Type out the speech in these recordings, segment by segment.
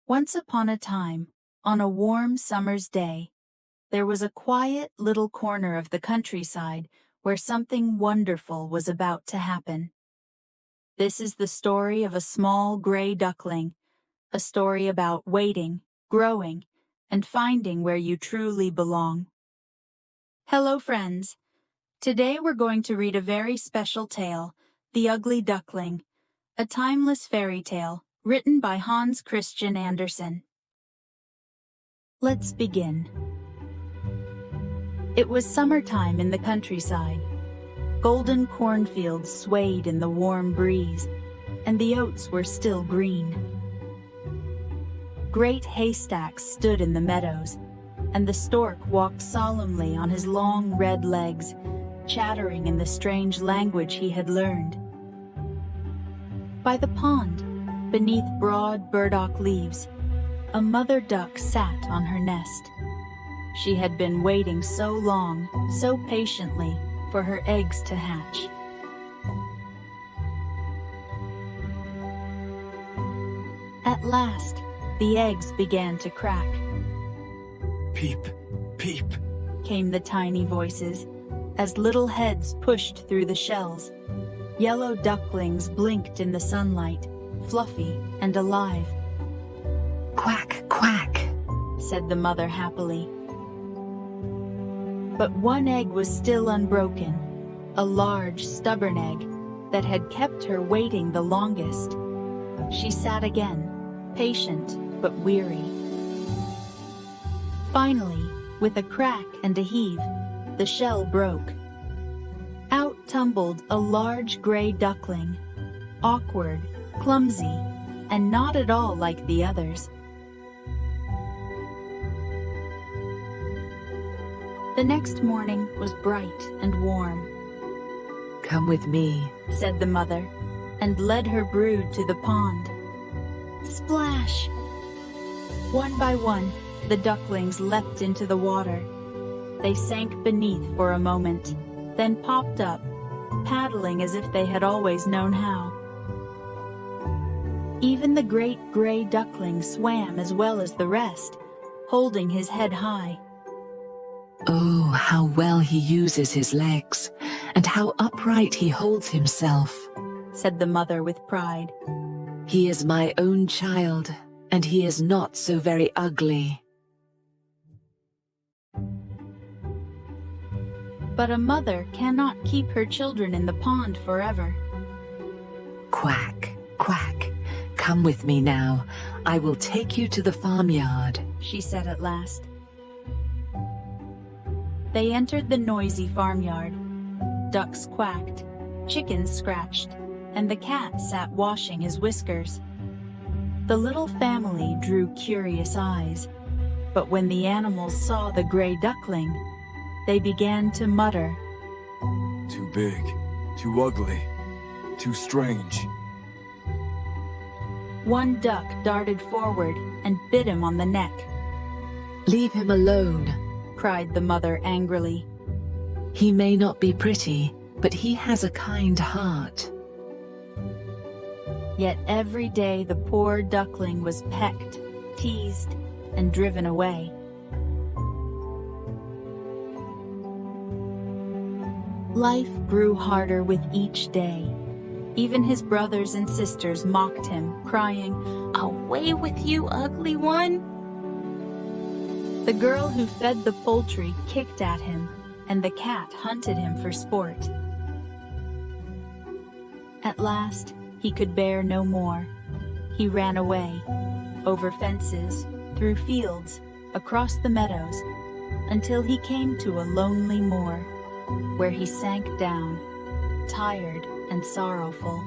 Once upon a time, on a warm summer's day, there was a quiet little corner of the countryside where something wonderful was about to happen. This is the story of a small gray duckling, a story about waiting, growing, and finding where you truly belong. Hello, friends. Today we're going to read a very special tale, The Ugly Duckling, a timeless fairy tale written by Hans Christian Andersen. Let's begin. It was summertime in the countryside. Golden cornfields swayed in the warm breeze, and the oats were still green. Great haystacks stood in the meadows, and the stork walked solemnly on his long red legs, chattering in the strange language he had learned. By the pond, beneath broad burdock leaves, a mother duck sat on her nest. She had been waiting so long, so patiently, for her eggs to hatch. At last, the eggs began to crack. Peep, peep, came the tiny voices, as little heads pushed through the shells. Yellow ducklings blinked in the sunlight, fluffy and alive. Quack, quack, said the mother happily. But one egg was still unbroken, a large, stubborn egg that had kept her waiting the longest. She sat again, patient but weary. Finally, with a crack and a heave, the shell broke. Out tumbled a large gray duckling, awkward, clumsy, and not at all like the others. The next morning was bright and warm. Come with me, said the mother, and led her brood to the pond. Splash! One by one, the ducklings leapt into the water. They sank beneath for a moment, then popped up, paddling as if they had always known how. Even the great gray duckling swam as well as the rest, holding his head high. Oh, how well he uses his legs, and how upright he holds himself, said the mother with pride. He is my own child, and he is not so very ugly. But a mother cannot keep her children in the pond forever. Quack, quack, come with me now. I will take you to the farmyard, she said at last. They entered the noisy farmyard. Ducks quacked, chickens scratched, and the cat sat washing his whiskers. The little family drew curious eyes, but when the animals saw the gray duckling, they began to mutter. Too big, too ugly, too strange. One duck darted forward and bit him on the neck. Leave him alone, cried the mother angrily. He may not be pretty, but he has a kind heart. Yet every day the poor duckling was pecked, teased, and driven away. Life grew harder with each day. Even his brothers and sisters mocked him, crying, "Away with you, ugly one!" The girl who fed the poultry kicked at him, and the cat hunted him for sport. At last, he could bear no more. He ran away, over fences, through fields, across the meadows, until he came to a lonely moor, where he sank down, tired and sorrowful.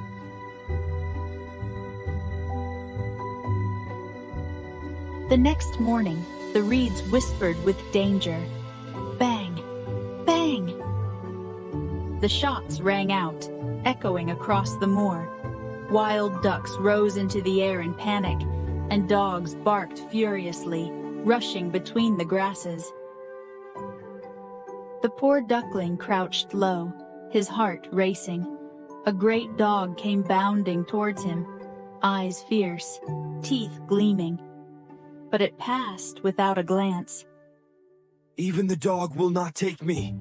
The next morning, the reeds whispered with danger. Bang! Bang! The shots rang out, echoing across the moor. Wild ducks rose into the air in panic, and dogs barked furiously, rushing between the grasses. The poor duckling crouched low, his heart racing. A great dog came bounding towards him, eyes fierce, teeth gleaming, but it passed without a glance. Even the dog will not take me.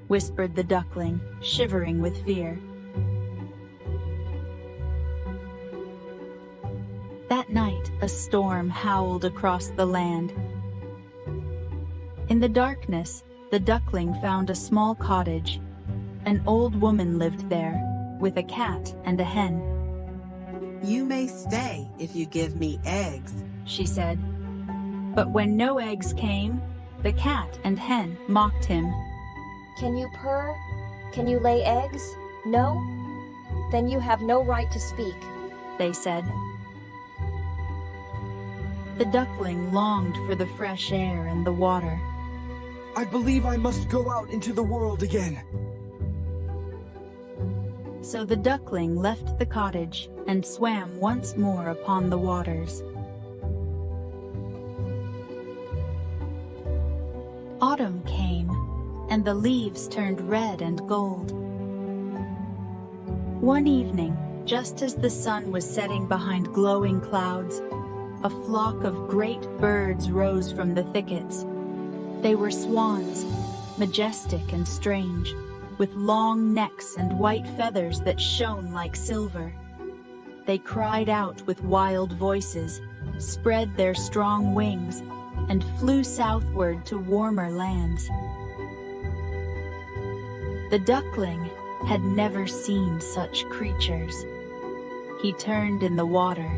Whispered the duckling, shivering with fear. That night, a storm howled across the land. In the darkness, the duckling found a small cottage. An old woman lived there, with a cat and a hen. "You may stay if you give me eggs," she said. But when no eggs came, the cat and hen mocked him. "Can you purr? Can you lay eggs? No? Then you have no right to speak," they said. The duckling longed for the fresh air and the water. I believe I must go out into the world again. So the duckling left the cottage and swam once more upon the waters. Autumn came, and the leaves turned red and gold. One evening, just as the sun was setting behind glowing clouds, a flock of great birds rose from the thickets. They were swans, majestic and strange, with long necks and white feathers that shone like silver. They cried out with wild voices, spread their strong wings, and flew southward to warmer lands. The duckling had never seen such creatures. He turned in the water,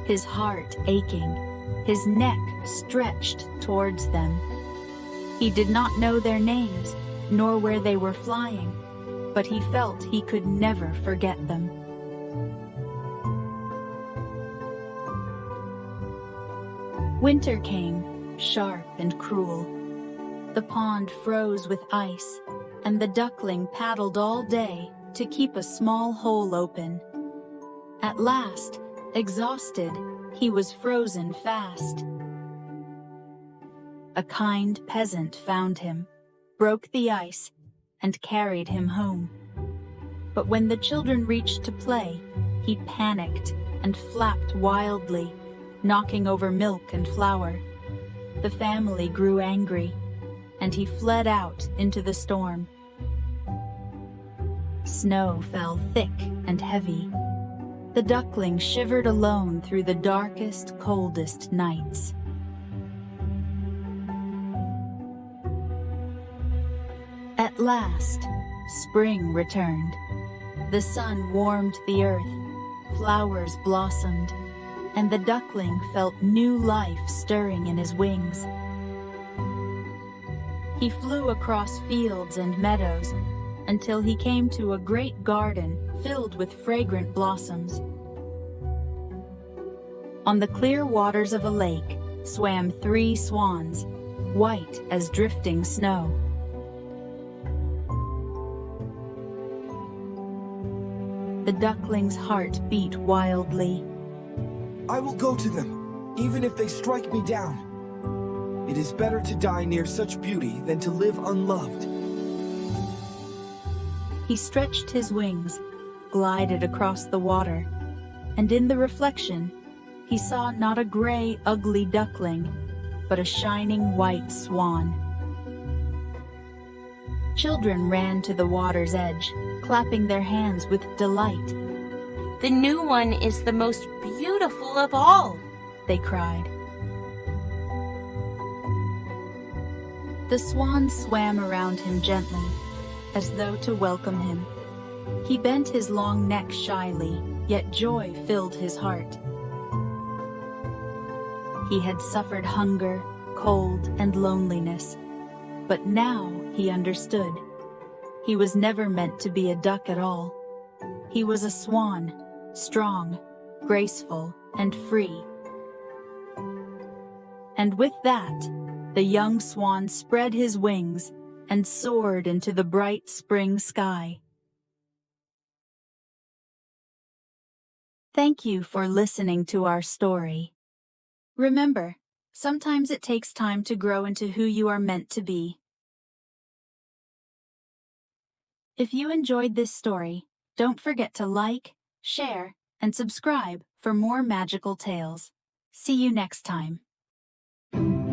his heart aching, his neck stretched towards them. He did not know their names, nor where they were flying, but he felt he could never forget them. Winter came, sharp and cruel. The pond froze with ice, and the duckling paddled all day to keep a small hole open. At last, exhausted, he was frozen fast. A kind peasant found him, broke the ice, and carried him home. But when the children reached to play, he panicked and flapped wildly, knocking over milk and flour. The family grew angry, and he fled out into the storm. Snow fell thick and heavy. The duckling shivered alone through the darkest, coldest nights. At last, spring returned. The sun warmed the earth, flowers blossomed, and the duckling felt new life stirring in his wings. He flew across fields and meadows until he came to a great garden filled with fragrant blossoms. On the clear waters of a lake swam 3 swans, white as drifting snow. The duckling's heart beat wildly. I will go to them, even if they strike me down. It is better to die near such beauty than to live unloved. He stretched his wings, glided across the water, and in the reflection, he saw not a gray, ugly duckling, but a shining white swan. Children ran to the water's edge, clapping their hands with delight. "The new one is the most beautiful of all," they cried. The swan swam around him gently, as though to welcome him. He bent his long neck shyly, yet joy filled his heart. He had suffered hunger, cold, and loneliness, but now he understood. He was never meant to be a duck at all. He was a swan, strong, graceful, and free. And with that, the young swan spread his wings and soared into the bright spring sky. Thank you for listening to our story. Remember, sometimes it takes time to grow into who you are meant to be. If you enjoyed this story, don't forget to like, share, and subscribe for more magical tales. See you next time. Bye.